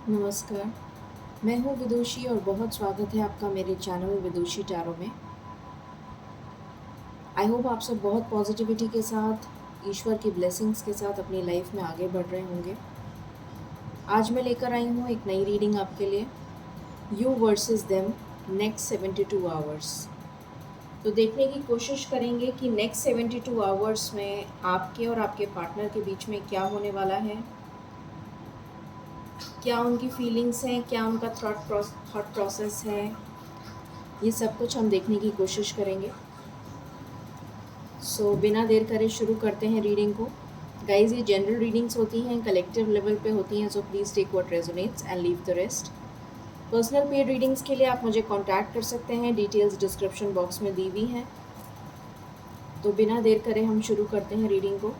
नमस्कार, मैं हूँ विदुषी और बहुत स्वागत है आपका मेरे चैनल विदुषी टैरो में। आई होप आप सब बहुत पॉजिटिविटी के साथ, ईश्वर की ब्लेसिंग्स के साथ अपनी लाइफ में आगे बढ़ रहे होंगे। आज मैं लेकर आई हूँ एक नई रीडिंग आपके लिए, you versus them next 72 hours. तो देखने की कोशिश करेंगे कि नेक्स्ट 72 आवर्स में आपके और आपके पार्टनर के बीच में क्या होने वाला है, क्या उनकी फीलिंग्स हैं, क्या उनका थॉट प्रोसेस है, ये सब कुछ हम देखने की कोशिश करेंगे। सो बिना देर करे शुरू करते हैं रीडिंग को। गाइज, ये जनरल रीडिंग्स होती हैं, कलेक्टिव लेवल पे होती हैं, so please take what resonates and leave the rest. Personal paid readings के लिए आप मुझे कांटेक्ट कर सकते हैं, डिटेल्स डिस्क्रिप्शन बॉक्स में दी हुई हैं। तो बिना देर करे हम शुरू करते हैं रीडिंग को।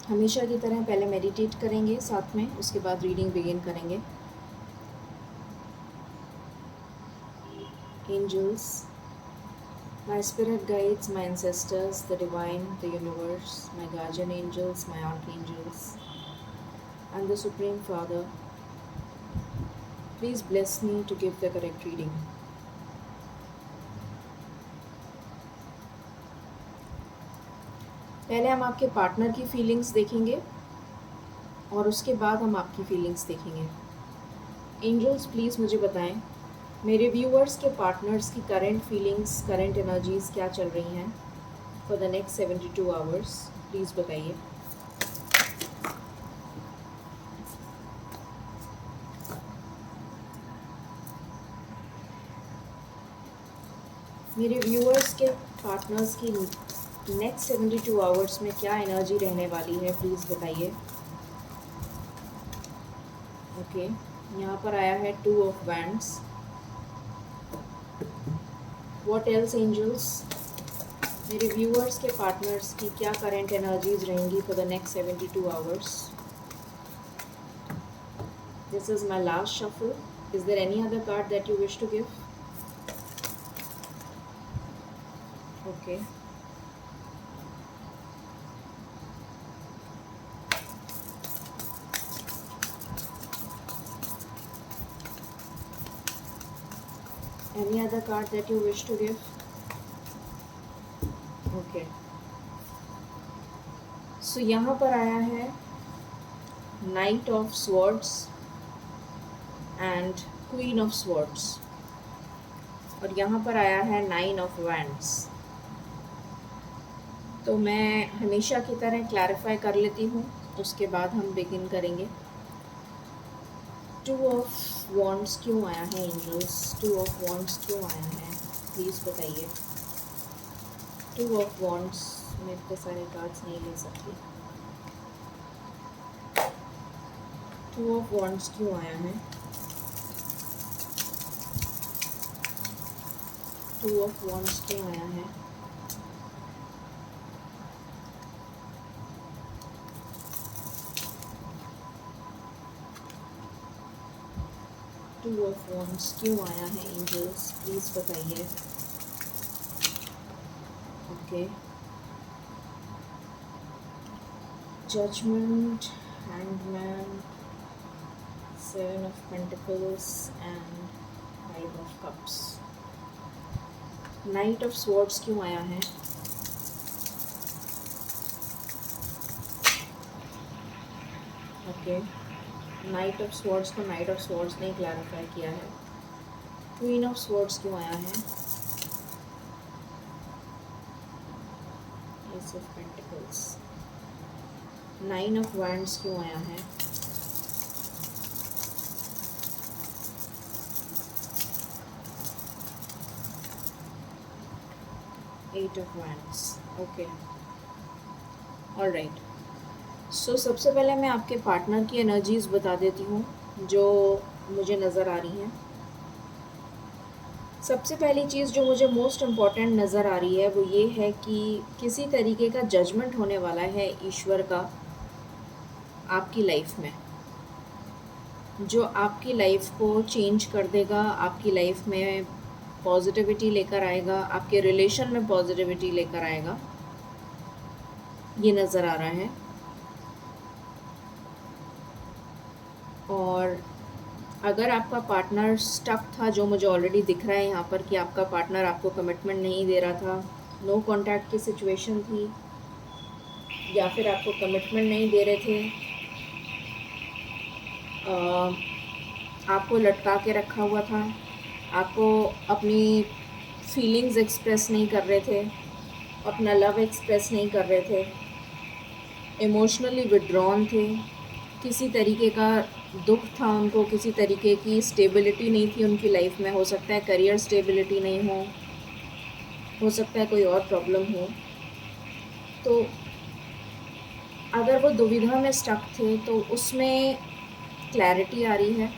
हमेशा की तरह पहले मेडिटेट करेंगे साथ में, उसके बाद रीडिंग बिगिन करेंगे। Angels, my spirit guides, my ancestors, the divine, the universe, my guardian angels, my archangels, and the Supreme Father, please bless me to give the correct reading. पहले हम आपके पार्टनर की फीलिंग्स देखेंगे और उसके बाद हम आपकी फीलिंग्स देखेंगे। एंजल्स, प्लीज़ मुझे बताएं मेरे व्यूअर्स के पार्टनर्स की करंट फीलिंग्स, करंट एनर्जीज़ क्या चल रही हैं for the next 72 hours. Please बताइए। मेरे व्यूअर्स के पार्टनर्स की नेक्स्ट 72 आवर्स में क्या एनर्जी रहने वाली है, प्लीज़ बताइए। ओके, यहाँ पर आया है 2 of wands. What else angels, मेरे व्यूअर्स के पार्टनर्स की क्या करंट एनर्जीज रहेंगी for the next 72 hours. This is my last shuffle. Is there any other card that you wish to give? Okay, any other card that you wish to give? Okay, so यहाँ पर आया है Knight of Swords and Queen of Swords, और यहाँ पर आया है 9 of Wands। तो मैं हमेशा की तरह क्लैरिफाई कर लेती हूँ, उसके बाद हम बिगिन करेंगे। 2 of Wands क्यों आया है एंजल्स? 2 of Wands क्यों आया है, प्लीज़ बताइए। 2 of Wands, मैं इतने सारे कार्ड्स नहीं ले सकती। 2 of Wands क्यों आया है? 2 of Wands क्यों आया है? टू ऑफ वॉन्ड्स क्यों आया है एंजल्स, प्लीज़ बताइए। Okay, judgement, hangman, 7 of pentacles and 5 of cups. Knight of swords क्यों आया है? ओके, नाइट ऑफ स्वॉर्ड्स को नाइट ऑफ स्वॉर्ड्स ने क्लैरिफाई किया है। क्वीन ऑफ स्वॉर्ड्स क्यों आया है? Ace of pentacles. 9 of wands क्यों आया है? Eight of wands. Okay, alright. So सबसे पहले मैं आपके पार्टनर की एनर्जीज़ बता देती हूँ जो मुझे नज़र आ रही हैं। सबसे पहली चीज़ जो मुझे मोस्ट इम्पॉर्टेंट नज़र आ रही है वो ये है कि किसी तरीके का जजमेंट होने वाला है ईश्वर का आपकी लाइफ में, जो आपकी लाइफ को चेंज कर देगा, आपकी लाइफ में पॉजिटिविटी लेकर आएगा, आपके रिलेशन में पॉजिटिविटी लेकर आएगा, ये नज़र आ रहा है। और अगर आपका पार्टनर स्टक था, जो मुझे ऑलरेडी दिख रहा है यहाँ पर कि आपका पार्टनर आपको कमिटमेंट नहीं दे रहा था, नो कांटेक्ट की सिचुएशन थी, या फिर आपको कमिटमेंट नहीं दे रहे थे, आपको लटका के रखा हुआ था, आपको अपनी फीलिंग्स एक्सप्रेस नहीं कर रहे थे, अपना लव एक्सप्रेस नहीं कर रहे थे, इमोशनली विड्रॉन थे, किसी तरीके का दुख था उनको, किसी तरीके की स्टेबिलिटी नहीं थी उनकी लाइफ में, हो सकता है करियर स्टेबिलिटी नहीं हो सकता है कोई और प्रॉब्लम हो। तो अगर वो दुविधा में स्टक थे तो उसमें क्लैरिटी आ रही है।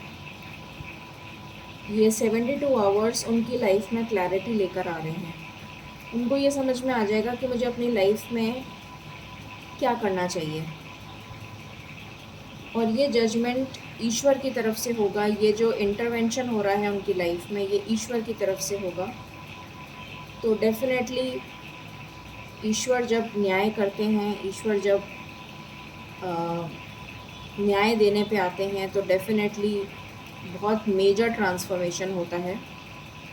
ये 72 आवर्स उनकी लाइफ में क्लैरिटी लेकर आ रहे हैं। उनको ये समझ में आ जाएगा कि मुझे अपनी लाइफ में क्या करना चाहिए, और ये जजमेंट ईश्वर की तरफ से होगा। ये जो इंटरवेंशन हो रहा है उनकी लाइफ में, ये ईश्वर की तरफ से होगा। तो डेफिनेटली ईश्वर जब न्याय करते हैं, ईश्वर जब न्याय देने पे आते हैं, तो डेफिनेटली बहुत मेजर ट्रांसफॉर्मेशन होता है।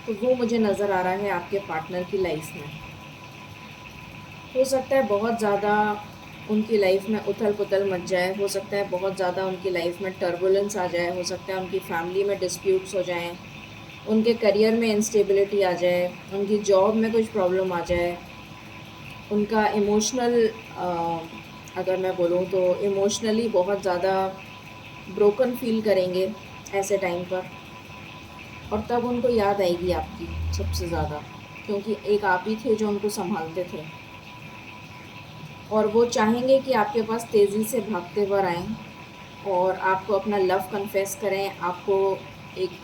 तो वो मुझे नज़र आ रहा है आपके पार्टनर की लाइफ में। हो सकता है बहुत ज़्यादा उनकी लाइफ में उथल पुथल मच जाए, हो सकता है बहुत ज़्यादा उनकी लाइफ में टर्बुलेंस आ जाए, हो सकता है उनकी फैमिली में डिस्प्यूट्स हो जाएं, उनके करियर में इंस्टेबिलिटी आ जाए, उनकी जॉब में कुछ प्रॉब्लम आ जाए, उनका इमोशनल अगर मैं बोलूँ तो इमोशनली बहुत ज़्यादा ब्रोकन फील करेंगे ऐसे टाइम पर। और तब उनको याद आएगी आपकी सबसे ज़्यादा, क्योंकि एक आप ही थे जो उनको संभालते थे, और वो चाहेंगे कि आपके पास तेज़ी से भागते हुए आएँ और आपको अपना लव कन्फेस करें, आपको एक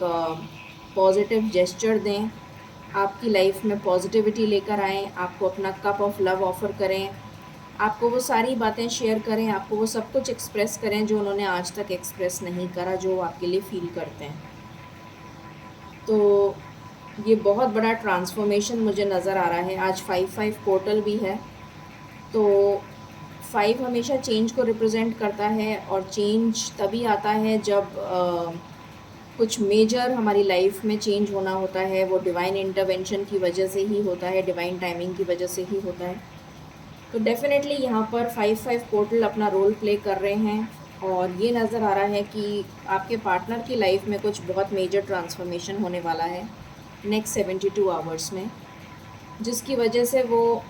पॉजिटिव जेस्चर दें, आपकी लाइफ में पॉजिटिविटी लेकर आएँ, आपको अपना कप ऑफ लव ऑफ़र करें, आपको वो सारी बातें शेयर करें, आपको वो सब कुछ एक्सप्रेस करें जो उन्होंने आज तक एक्सप्रेस नहीं करा, जो वो आपके लिए फ़ील करते हैं। तो ये बहुत बड़ा ट्रांसफॉर्मेशन मुझे नज़र आ रहा है। आज 5-5 पोर्टल भी है। तो 5 हमेशा चेंज को रिप्रेजेंट करता है, और चेंज तभी आता है जब कुछ मेजर हमारी लाइफ में चेंज होना होता है। वो डिवाइन इंटरवेंशन की वजह से ही होता है, डिवाइन टाइमिंग की वजह से ही होता है। तो डेफ़िनेटली यहाँ पर 5-5 पोर्टल अपना रोल प्ले कर रहे हैं, और ये नज़र आ रहा है कि आपके पार्टनर की लाइफ में कुछ बहुत मेजर ट्रांसफॉर्मेशन होने वाला है नेक्स्ट 72 आवर्स में, जिसकी वजह से वो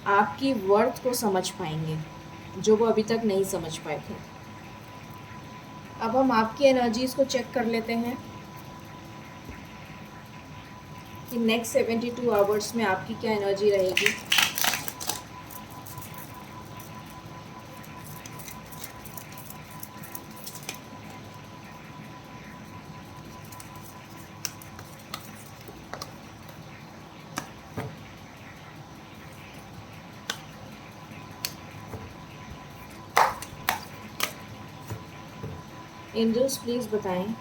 आपकी वर्थ को समझ पाएंगे, जो वो अभी तक नहीं समझ पाए थे। अब हम आपकी एनर्जीज़ को चेक कर लेते हैं कि नेक्स्ट 72 आवर्स में आपकी क्या एनर्जी रहेगी। एंजल्स प्लीज़ बताएं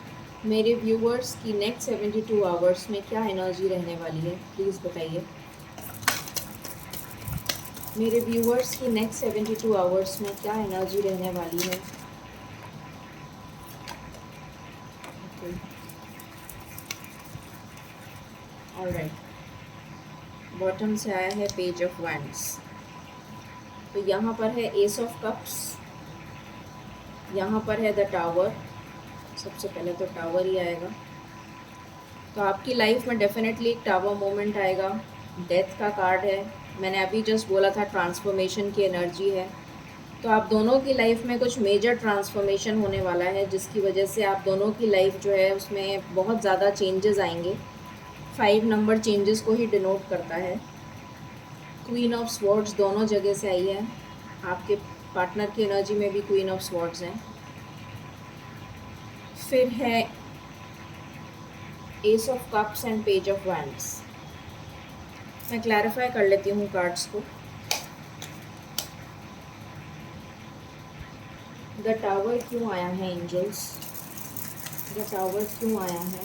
मेरे व्यूवर्स की नेक्स्ट 72 आवर्स में क्या एनर्जी रहने वाली है। प्लीज़ बताइए मेरे व्यूवर्स की नेक्स्ट 72 आवर्स में क्या एनर्जी रहने वाली है। ऑलराइट, बॉटम से आया है पेज ऑफ वैंड्स। तो यहाँ पर है एस ऑफ कप्स, यहाँ पर है द टावर। सबसे पहले तो टावर ही आएगा। तो आपकी लाइफ में डेफिनेटली एक टावर मोमेंट आएगा। डेथ का कार्ड है, मैंने अभी जस्ट बोला था ट्रांसफॉर्मेशन की एनर्जी है। तो आप दोनों की लाइफ में कुछ मेजर ट्रांसफॉर्मेशन होने वाला है, जिसकी वजह से आप दोनों की लाइफ जो है उसमें बहुत ज़्यादा चेंजेस आएंगे। 5 नंबर चेंजेस को ही डिनोट करता है। क्वीन ऑफ स्वॉर्ड्स दोनों जगह से आई है। आपके पार्टनर की एनर्जी में भी क्वीन ऑफ स्वॉर्ड्स हैं। फिर है ace of cups and page of wands. मैं क्लैरिफाई कर लेती हूँ कार्ड्स को। द टावर क्यों आया है एंजल्स? द टावर क्यों आया है?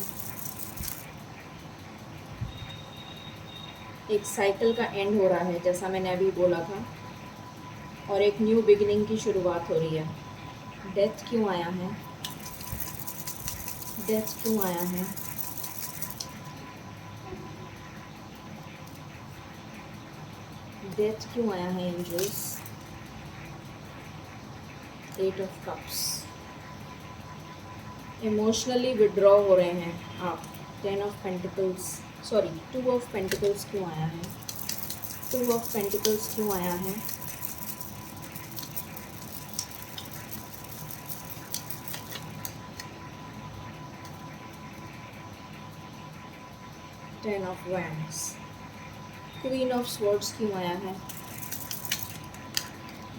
एक साइकिल का एंड हो रहा है जैसा मैंने अभी बोला था, और एक न्यू बिगिनिंग की शुरुआत हो रही है। डेथ क्यों आया है? डेथ क्यों आया है? डेथ क्यों आया है angels? Eight of cups. Emotionally withdraw हो रहे हैं आप। Ten of pentacles, sorry, two of pentacles क्यों आया है? टू ऑफ पेंटिकल्स क्यों आया है? Ten of wands. Queen of swords क्यों आया है?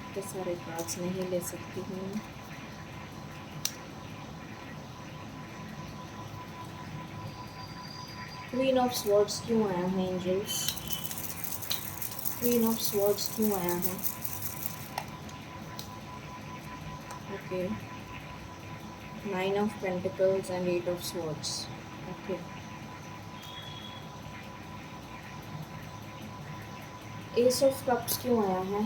इतने सारे कार्ड्स नहीं ले सकती हूँ। क्वीन ऑफ स्वॉर्ड्स क्यों आया है एंजल्स? क्वीन ऑफ स्वॉर्ड्स क्यों आया है? Okay, nine of pentacles and eight of swords. Okay, ace of cups क्यों आया है?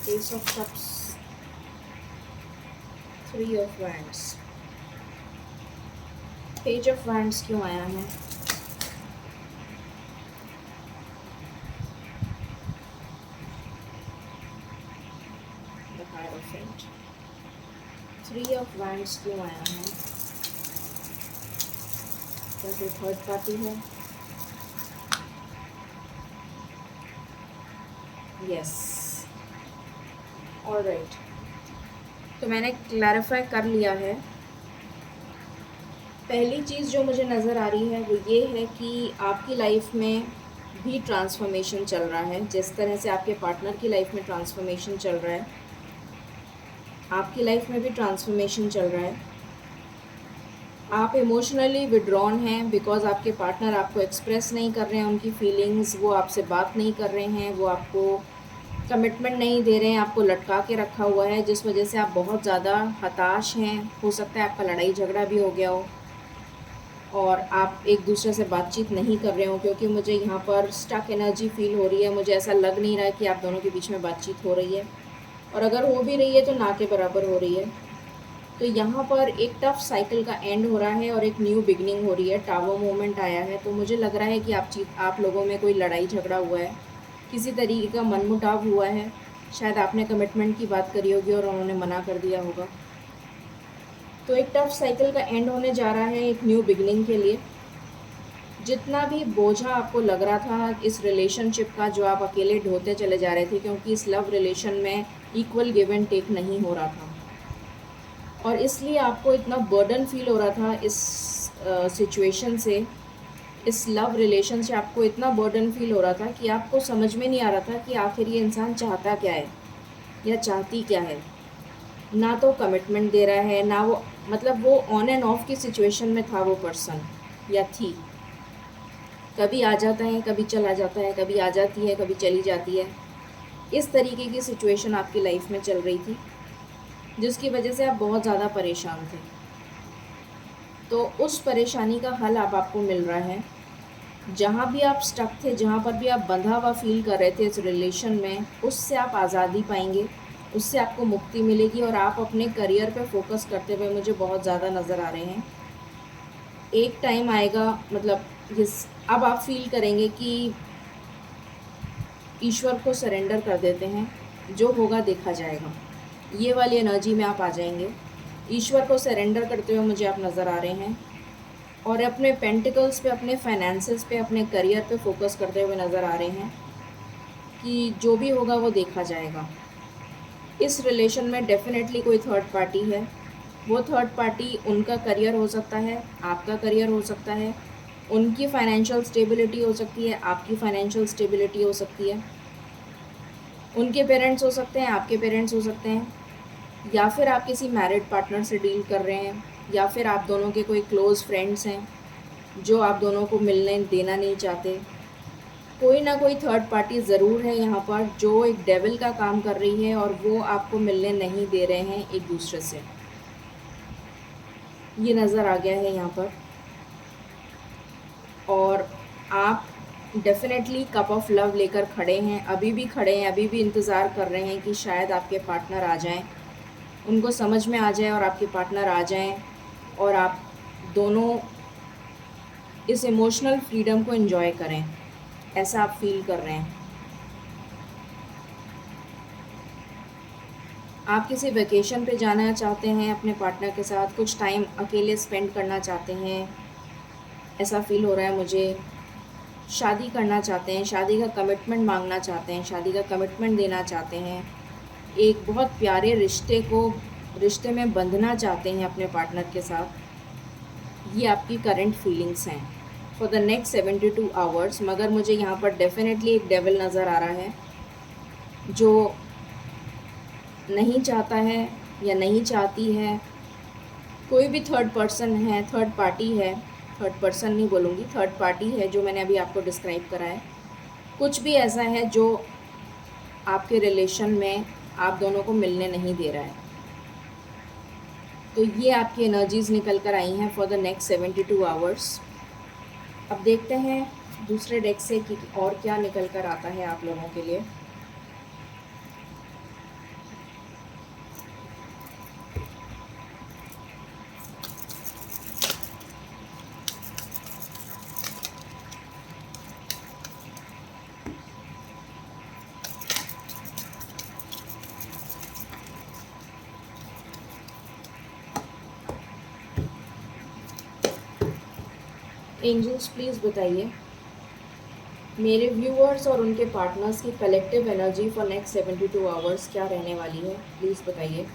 Ace of cups, three of wands. Page of wands क्यों आया है? The hierophant. Three of wands क्यों आया है? क्या कोई थर्ड पार्टी है? Yes, alright. तो मैंने क्लैरिफाई कर लिया है। पहली चीज़ जो मुझे नज़र आ रही है वो ये है कि आपकी लाइफ में भी ट्रांसफॉर्मेशन चल रहा है। जिस तरह से आपके पार्टनर की लाइफ में ट्रांसफॉर्मेशन चल रहा है, आपकी लाइफ में भी ट्रांसफॉर्मेशन चल रहा है। आप इमोशनली विड्रॉन हैं बिकॉज आपके पार्टनर आपको एक्सप्रेस नहीं कर रहे हैं उनकी फीलिंग्स, वो आपसे बात नहीं कर रहे हैं, वो आपको कमिटमेंट नहीं दे रहे हैं, आपको लटका के रखा हुआ है, जिस वजह से आप बहुत ज़्यादा हताश हैं। हो सकता है आपका लड़ाई झगड़ा भी हो गया हो और आप एक दूसरे से बातचीत नहीं कर रहे हो, क्योंकि मुझे यहाँ पर स्टक एनर्जी फील हो रही है। मुझे ऐसा लग नहीं रहा है कि आप दोनों के बीच में बातचीत हो रही है, और अगर हो भी रही है तो ना के बराबर हो रही है। तो यहाँ पर एक टफ साइकिल का एंड हो रहा है और एक न्यू बिगनिंग हो रही है। टावर मोमेंट आया है, तो मुझे लग रहा है कि आप लोगों में कोई लड़ाई झगड़ा हुआ है, किसी तरीके का मनमुटाव हुआ है। शायद आपने कमिटमेंट की बात करी होगी और उन्होंने मना कर दिया होगा। तो एक टफ साइकिल का एंड होने जा रहा है एक न्यू बिगनिंग के लिए। जितना भी बोझा आपको लग रहा था इस रिलेशनशिप का, जो आप अकेले ढोते चले जा रहे थे, क्योंकि इस लव रिलेशन में इक्वल गिव एंड टेक नहीं हो रहा था, और इसलिए आपको इतना बर्डन फील हो रहा था इस सिचुएशन से, इस लव रिलेशन से आपको इतना बर्डन फील हो रहा था कि आपको समझ में नहीं आ रहा था कि आखिर ये इंसान चाहता क्या है या चाहती क्या है। ना तो कमिटमेंट दे रहा है, ना वो, मतलब वो ऑन एंड ऑफ की सिचुएशन में था वो पर्सन या थी। कभी आ जाता है, कभी चला जाता है, कभी आ जाती है, कभी चली जाती है। इस तरीके की सिचुएशन आपकी लाइफ में चल रही थी, जिसकी वजह से आप बहुत ज़्यादा परेशान थे। तो उस परेशानी का हल अब आपको मिल रहा है। जहाँ भी आप स्टक थे, जहाँ पर भी आप बंधा हुआ फील कर रहे थे इस रिलेशन में, उससे आप आज़ादी पाएंगे, उससे आपको मुक्ति मिलेगी, और आप अपने करियर पे फोकस करते हुए मुझे बहुत ज़्यादा नज़र आ रहे हैं। एक टाइम आएगा, मतलब अब आप फील करेंगे कि ईश्वर को सरेंडर कर देते हैं, जो होगा देखा जाएगा। ये वाली एनर्जी में आप आ जाएंगे। ईश्वर को सरेंडर करते हुए मुझे आप नज़र आ रहे हैं, और अपने पेंटिकल्स पे, अपने फाइनेंसेस पे, अपने करियर पे फोकस करते हुए नज़र आ रहे हैं कि जो भी होगा वो देखा जाएगा। इस रिलेशन में डेफिनेटली कोई थर्ड पार्टी है। वो थर्ड पार्टी, उनका करियर हो सकता है, आपका करियर हो सकता है, उनकी फाइनेंशियल स्टेबिलिटी हो सकती है, आपकी फाइनेंशियल स्टेबिलिटी हो सकती है, उनके पेरेंट्स हो सकते हैं, आपके पेरेंट्स हो सकते हैं, या फिर आप किसी मैरिड पार्टनर से डील कर रहे हैं, या फिर आप दोनों के कोई क्लोज़ फ्रेंड्स हैं जो आप दोनों को मिलने देना नहीं चाहते। कोई ना कोई थर्ड पार्टी ज़रूर है यहाँ पर जो एक डेविल का काम कर रही है और वो आपको मिलने नहीं दे रहे हैं एक दूसरे से। ये नज़र आ गया है यहाँ पर। और आप डेफ़िनेटली कप ऑफ लव लेकर खड़े हैं, अभी भी खड़े हैं, अभी भी इंतज़ार कर रहे हैं कि शायद आपके पार्टनर आ जाएं, उनको समझ में आ जाए और आपके पार्टनर आ जाएं और आप दोनों इस इमोशनल फ्रीडम को एंजॉय करें, ऐसा आप फील कर रहे हैं। आप किसी वेकेशन पे जाना चाहते हैं अपने पार्टनर के साथ, कुछ टाइम अकेले स्पेंड करना चाहते हैं, ऐसा फील हो रहा है मुझे। शादी करना चाहते हैं, शादी का कमिटमेंट मांगना चाहते हैं, शादी का कमिटमेंट देना चाहते हैं, एक बहुत प्यारे रिश्ते में बंधना चाहते हैं अपने पार्टनर के साथ। ये आपकी करंट फीलिंग्स हैं फॉर द नेक्स्ट 72 आवर्स। मगर मुझे यहाँ पर डेफिनेटली एक डेविल नज़र आ रहा है जो नहीं चाहता है या नहीं चाहती है। कोई भी थर्ड पर्सन है, थर्ड पार्टी है, थर्ड पर्सन नहीं बोलूँगी, थर्ड पार्टी है जो मैंने अभी आपको डिस्क्राइब करा है। कुछ भी ऐसा है जो आपके रिलेशन में आप दोनों को मिलने नहीं दे रहा है। तो ये आपकी एनर्जीज़ निकल कर आई हैं फॉर द नेक्स्ट 72 आवर्स। अब देखते हैं दूसरे डेक से कि और क्या निकल कर आता है आप लोगों के लिए। एंजल्स प्लीज़ बताइए मेरे व्यूअर्स और उनके पार्टनर्स की collective energy for next 72 hours क्या रहने वाली है, प्लीज़ बताइए।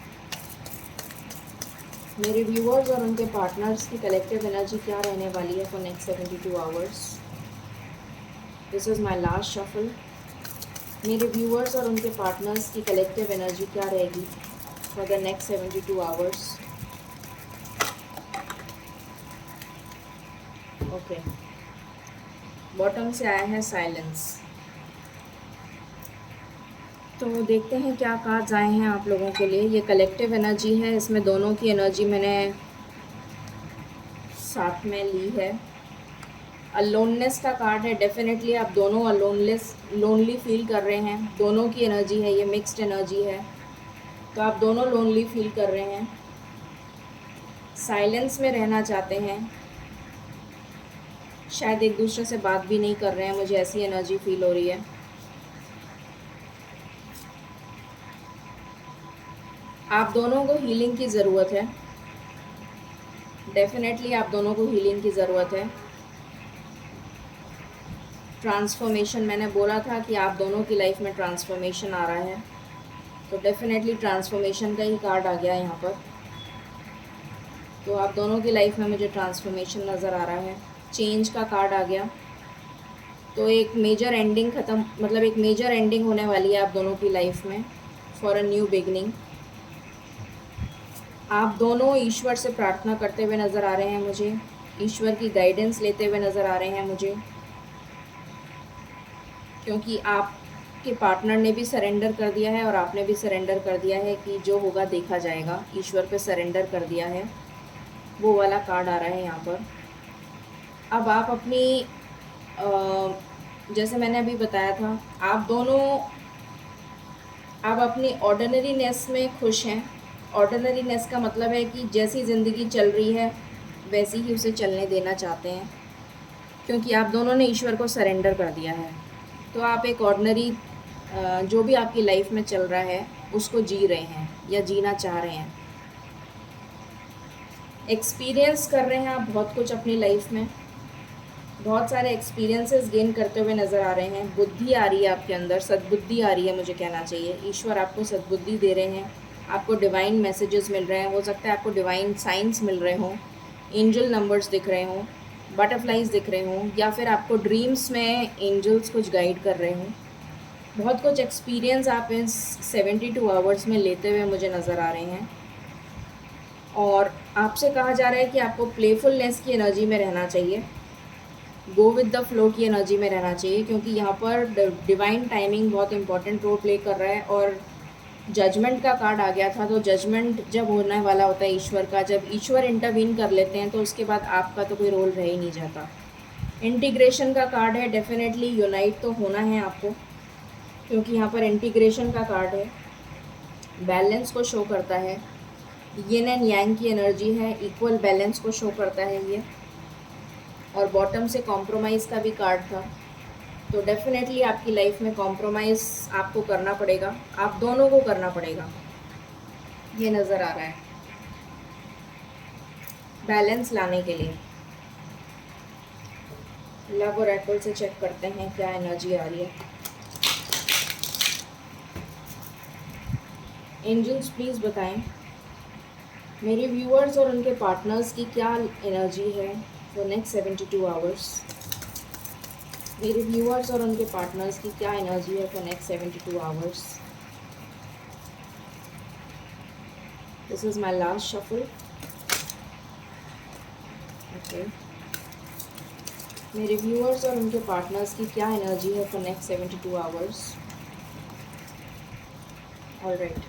मेरे व्यूअर्स और उनके पार्टनर्स की कलेक्टिव एनर्जी क्या रहने वाली है for next 72 hours. This is my last shuffle. मेरे व्यूअर्स और उनके पार्टनर्स की कलेक्टिव एनर्जी क्या रहेगी for the next 72 hours. Okay, bottom से आया है साइलेंस। तो देखते हैं क्या कार्ड्स आए हैं आप लोगों के लिए। ये कलेक्टिव एनर्जी है, इसमें दोनों की एनर्जी मैंने साथ में ली है। अलोननेस का कार्ड है, डेफिनेटली आप दोनों लोनली फील कर रहे हैं। दोनों की एनर्जी है, ये मिक्स्ड एनर्जी है, तो आप दोनों लोनली फील कर रहे हैं, साइलेंस में रहना चाहते हैं, शायद एक दूसरे से बात भी नहीं कर रहे हैं, मुझे ऐसी एनर्जी फील हो रही है। आप दोनों को हीलिंग की ज़रूरत है, डेफिनेटली आप दोनों को हीलिंग की ज़रूरत है। ट्रांसफॉर्मेशन, मैंने बोला था कि आप दोनों की लाइफ में ट्रांसफॉर्मेशन आ रहा है, तो डेफिनेटली ट्रांसफॉर्मेशन का ही कार्ड आ गया यहाँ पर। तो आप दोनों की लाइफ में मुझे ट्रांसफॉर्मेशन नज़र आ रहा है। चेंज का कार्ड आ गया, तो एक मेजर एंडिंग मतलब एक मेजर एंडिंग होने वाली है आप दोनों की लाइफ में फॉर अ न्यू बिगनिंग। आप दोनों ईश्वर से प्रार्थना करते हुए नज़र आ रहे हैं मुझे, ईश्वर की गाइडेंस लेते हुए नज़र आ रहे हैं मुझे, क्योंकि आपके पार्टनर ने भी सरेंडर कर दिया है और आपने भी सरेंडर कर दिया है कि जो होगा देखा जाएगा। ईश्वर पे सरेंडर कर दिया है, वो वाला कार्ड आ रहा है यहाँ पर। अब आप अपनी जैसे मैंने अभी बताया था, आप दोनों आप अपनी ऑर्डिनरीनेस में खुश हैं। ऑर्डिनरीनेस का मतलब है कि जैसी ज़िंदगी चल रही है वैसी ही उसे चलने देना चाहते हैं, क्योंकि आप दोनों ने ईश्वर को सरेंडर कर दिया है। तो आप एक ऑर्डिनरी जो भी आपकी लाइफ में चल रहा है उसको जी रहे हैं या जीना चाह रहे हैं। एक्सपीरियंस कर रहे हैं आप बहुत कुछ अपनी लाइफ में, बहुत सारे एक्सपीरियंसेस गेन करते हुए नज़र आ रहे हैं। बुद्धि आ रही है आपके अंदर, सद्बुद्धि आ रही है, मुझे कहना चाहिए। ईश्वर आपको सद्बुद्धि दे रहे हैं, आपको डिवाइन मैसेजेस मिल रहे हैं। हो सकता है आपको डिवाइन साइंस मिल रहे हों, एंजल नंबर्स दिख रहे हों, बटरफ्लाइज दिख रहे हों, या फिर आपको ड्रीम्स में एंजल्स कुछ गाइड कर रहे हों। बहुत कुछ एक्सपीरियंस आप इन 72 आवर्स में लेते हुए मुझे नज़र आ रहे हैं। और आपसे कहा जा रहा है कि आपको प्लेफुलनेस की एनर्जी में रहना चाहिए। गो विद द फ्लो की एनर्जी में रहना चाहिए, क्योंकि यहाँ पर डिवाइन टाइमिंग बहुत इंपॉर्टेंट रोल प्ले कर रहा है। और जजमेंट का कार्ड आ गया था, तो जजमेंट जब होने वाला होता है ईश्वर का, जब ईश्वर इंटरवीन कर लेते हैं तो उसके बाद आपका तो कोई रोल रह ही नहीं जाता। इंटीग्रेशन का कार्ड है, डेफिनेटली यूनाइट तो होना है आपको, क्योंकि यहाँ पर इंटीग्रेशन का कार्ड है, बैलेंस को शो करता है, यिन एंड यांग की एनर्जी है, इक्वल बैलेंस को शो करता है ये। और बॉटम से कॉम्प्रोमाइज़ का भी कार्ड था, तो डेफिनेटली आपकी लाइफ में कॉम्प्रोमाइज़ आपको करना पड़ेगा, आप दोनों को करना पड़ेगा, ये नज़र आ रहा है, बैलेंस लाने के लिए। लव और एप्पल से चेक करते हैं क्या एनर्जी आ रही है। एंजल्स प्लीज़ बताएं मेरे व्यूअर्स और उनके पार्टनर्स की क्या एनर्जी है फॉर नेक्स्ट 72 आवर्स। मेरे व्यूअर्स और उनके पार्टनर्स की क्या एनर्जी है for next 72 hours. This is my last shuffle. Okay, मेरे व्यूअर्स और उनके पार्टनर्स की क्या एनर्जी है for next 72 hours. Alright,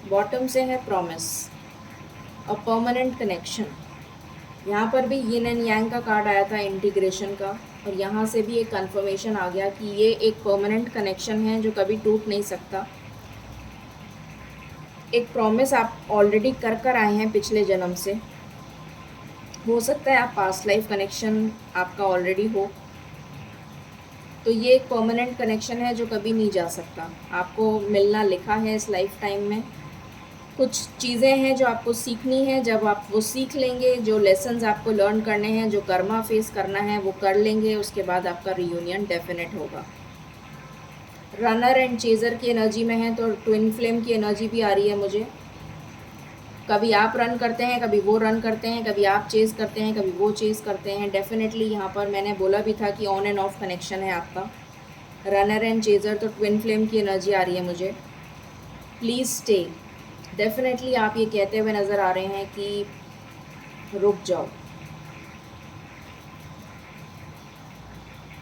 bottom से है प्रॉमिस, अ परमानेंट कनेक्शन। यहाँ पर भी यिन एंड यांग का कार्ड आया था, इंटीग्रेशन का, और यहाँ से भी एक कंफर्मेशन आ गया कि ये एक परमानेंट कनेक्शन है जो कभी टूट नहीं सकता। एक प्रॉमिस आप ऑलरेडी कर आए हैं पिछले जन्म से, हो सकता है आप पास्ट लाइफ कनेक्शन आपका ऑलरेडी हो, तो ये एक परमानेंट कनेक्शन है जो कभी नहीं जा सकता। आपको मिलना लिखा है इस लाइफ टाइम में। कुछ चीज़ें हैं जो आपको सीखनी है, जब आप वो सीख लेंगे, जो लेसन्स आपको लर्न करने हैं, जो कर्मा फेस करना है वो कर लेंगे, उसके बाद आपका रियूनियन डेफिनेट होगा। रनर एंड चेज़र की एनर्जी में है, तो ट्विन फ्लेम की एनर्जी भी आ रही है मुझे। कभी आप रन करते हैं, कभी वो रन करते हैं, कभी आप चेज़ करते हैं, कभी वो चेज़ करते हैं। डेफिनेटली यहाँ पर मैंने बोला भी था कि ऑन एंड ऑफ कनेक्शन है आपका। रनर एंड चेज़र, तो ट्विन फ्लेम की एनर्जी आ रही है मुझे। प्लीज़ स्टे, डेफिनेटली आप ये कहते हुए नज़र आ रहे हैं कि रुक जाओ।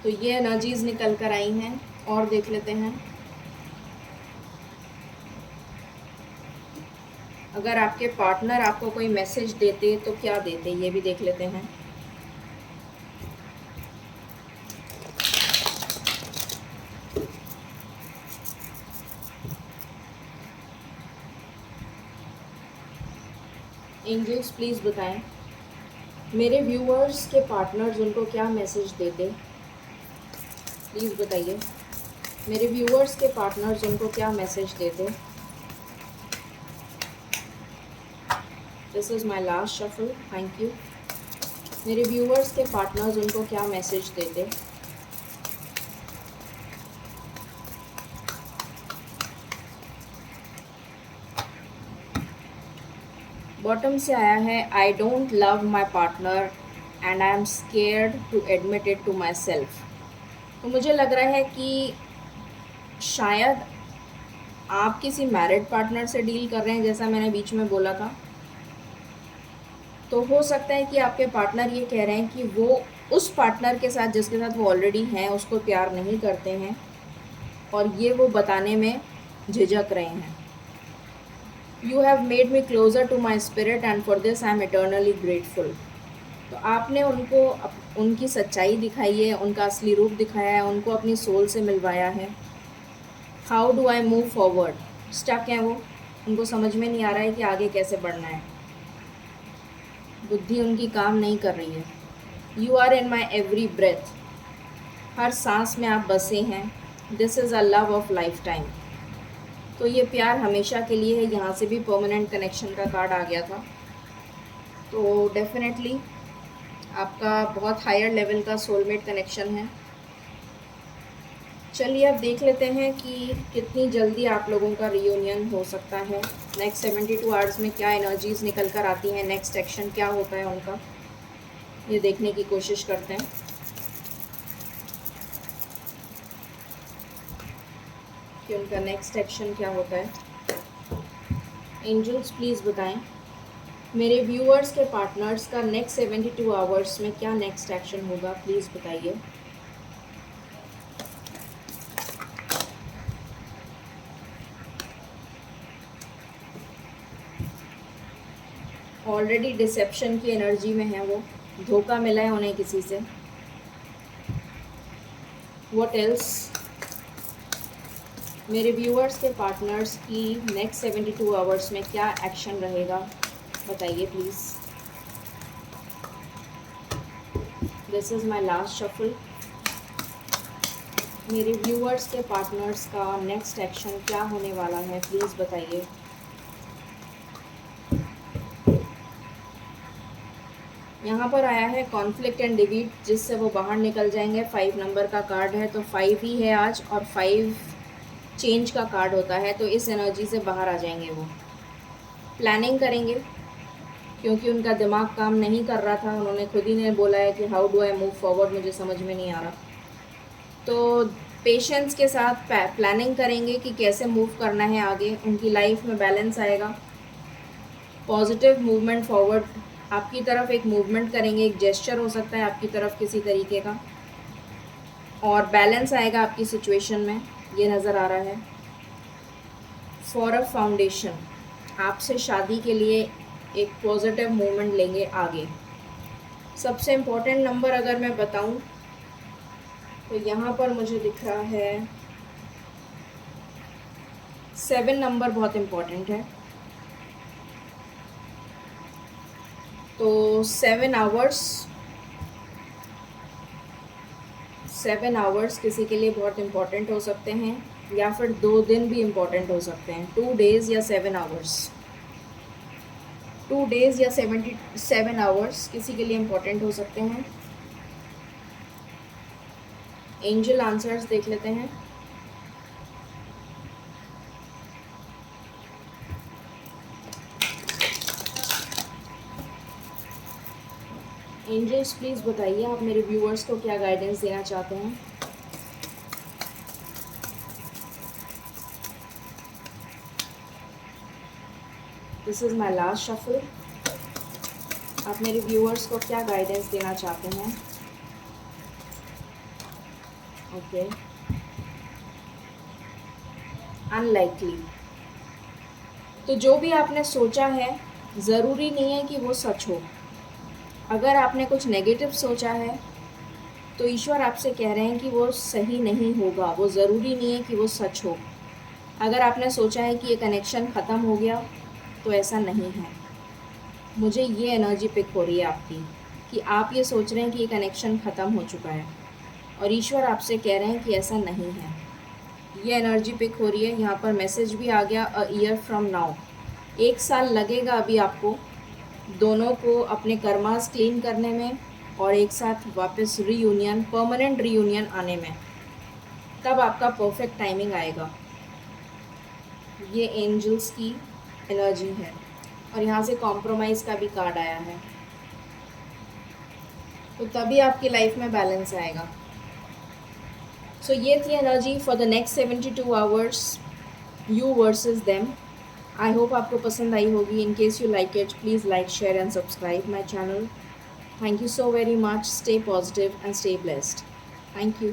तो ये एनर्जीज़ निकल कर आई हैं, और देख लेते हैं। अगर आपके पार्टनर आपको कोई मैसेज देते तो क्या देते, ये भी देख लेते हैं। एंजल्स प्लीज़ बताएं मेरे व्यूअर्स के पार्टनर्स उनको क्या मैसेज देते, प्लीज़ बताइए। मेरे व्यूअर्स के पार्टनर्स उनको क्या मैसेज देते। This is my last shuffle, thank you. मेरे व्यूअर्स के पार्टनर्स उनको क्या मैसेज देते। बॉटम से आया है I don't love my partner and I am scared to admit it to myself. तो मुझे लग रहा है कि शायद आप किसी मैरिड पार्टनर से डील कर रहे हैं, जैसा मैंने बीच में बोला था। तो हो सकता है कि आपके पार्टनर ये कह रहे हैं कि वो उस पार्टनर के साथ जिसके साथ वो ऑलरेडी हैं उसको प्यार नहीं करते हैं, और ये वो बताने में झिझक रहे हैं। You have made me closer to my spirit and for this I am eternally grateful. तो आपने उनको उनकी सच्चाई दिखाई है, उनका असली रूप दिखाया है, उनको अपनी सोल से मिलवाया है। How do I move forward, stuck हैं वो, उनको समझ में नहीं आ रहा है कि आगे कैसे बढ़ना है, बुद्धि उनकी काम नहीं कर रही है। You are in my every breath, हर सांस में आप बसे हैं। This is a love of lifetime, तो ये प्यार हमेशा के लिए है। यहाँ से भी परमानेंट कनेक्शन का कार्ड आ गया था, तो डेफिनेटली आपका बहुत हायर लेवल का सोलमेट कनेक्शन है। चलिए अब देख लेते हैं कि कितनी जल्दी आप लोगों का रियूनियन हो सकता है। नेक्स्ट 72 आवर्स में क्या एनर्जीज़ निकल कर आती हैं, नेक्स्ट एक्शन क्या होता है उनका, ये देखने की कोशिश करते हैं कि उनका नेक्स्ट एक्शन क्या होता है। एंजल्स प्लीज़ बताएं मेरे व्यूअर्स के पार्टनर्स का नेक्स्ट 72 आवर्स में क्या नेक्स्ट एक्शन होगा, प्लीज़ बताइए। ऑलरेडी डिसेप्शन की एनर्जी में है वो, धोखा मिला है उन्हें किसी से। What else? मेरे व्यूअर्स के पार्टनर्स की नेक्स्ट 72 आवर्स में क्या एक्शन रहेगा, बताइए please. This is my last shuffle. मेरे व्यूअर्स के पार्टनर्स का नेक्स्ट एक्शन क्या होने वाला है, प्लीज़ बताइए। यहाँ पर आया है कॉन्फ्लिक्ट एंड डिवीट, जिससे वो बाहर निकल जाएंगे। 5 नंबर का कार्ड है, तो 5 ही है आज, और 5 चेंज का कार्ड होता है, तो इस एनर्जी से बाहर आ जाएंगे वो। प्लानिंग करेंगे, क्योंकि उनका दिमाग काम नहीं कर रहा था। उन्होंने खुद ही ने बोला है कि how do I move forward, मुझे समझ में नहीं आ रहा। तो पेशेंस के साथ प्लानिंग करेंगे कि कैसे मूव करना है आगे। उनकी लाइफ में बैलेंस आएगा, पॉजिटिव मूवमेंट फॉरवर्ड आपकी तरफ एक मूवमेंट करेंगे, एक जेस्चर हो सकता है आपकी तरफ किसी तरीके का, और बैलेंस आएगा आपकी सिचुएशन में, ये नज़र आ रहा है। फॉर अ फाउंडेशन, आपसे शादी के लिए एक पॉजिटिव मूवमेंट लेंगे आगे। सबसे इम्पोर्टेंट नंबर अगर मैं बताऊं तो यहाँ पर मुझे दिख रहा है 7 नंबर बहुत इम्पोर्टेंट है। तो 7 आवर्स किसी के लिए बहुत इम्पोर्टेंट हो सकते हैं, या फिर 2 दिन भी इम्पोर्टेंट हो सकते हैं। 2 डेज़ या 7 आवर्स, 2 डेज़ या 77 आवर्स किसी के लिए इम्पोर्टेंट हो सकते हैं। एंजल आंसर्स देख लेते हैं। एंजल्स प्लीज़ बताइए आप मेरे व्यूअर्स को क्या गाइडेंस देना चाहते हैं। This is my last shuffle. आप मेरे व्यूअर्स को क्या गाइडेंस देना चाहते हैं। Okay, unlikely. तो जो भी आपने सोचा है, ज़रूरी नहीं है कि वो सच हो। अगर आपने कुछ नेगेटिव सोचा है तो ईश्वर आपसे कह रहे हैं कि वो सही नहीं होगा, वो ज़रूरी नहीं है कि वो सच हो। अगर आपने सोचा है कि ये कनेक्शन ख़त्म हो गया, तो ऐसा नहीं है। मुझे ये एनर्जी पिक हो रही है आपकी, कि आप ये सोच रहे हैं कि ये कनेक्शन ख़त्म हो चुका है, और ईश्वर आपसे कह रहे हैं कि ऐसा नहीं है। ये एनर्जी पिक हो रही है। यहाँ पर मैसेज भी आ गया, अ ईयर फ्रॉम नाउ। 1 साल लगेगा अभी आपको दोनों को अपने कर्मास क्लीन करने में, और एक साथ वापस रीयूनियन, परमानेंट रीयूनियन आने में। तब आपका परफेक्ट टाइमिंग आएगा। ये एंजल्स की एनर्जी है, और यहाँ से कॉम्प्रोमाइज़ का भी कार्ड आया है। तो तभी आपकी लाइफ में बैलेंस आएगा। सो ये थी energy for the next 72 hours, you versus them. I hope आपको पसंद आई होगी। In case you like it, please like, share and subscribe my channel. Thank you so very much. Stay positive and stay blessed. Thank you.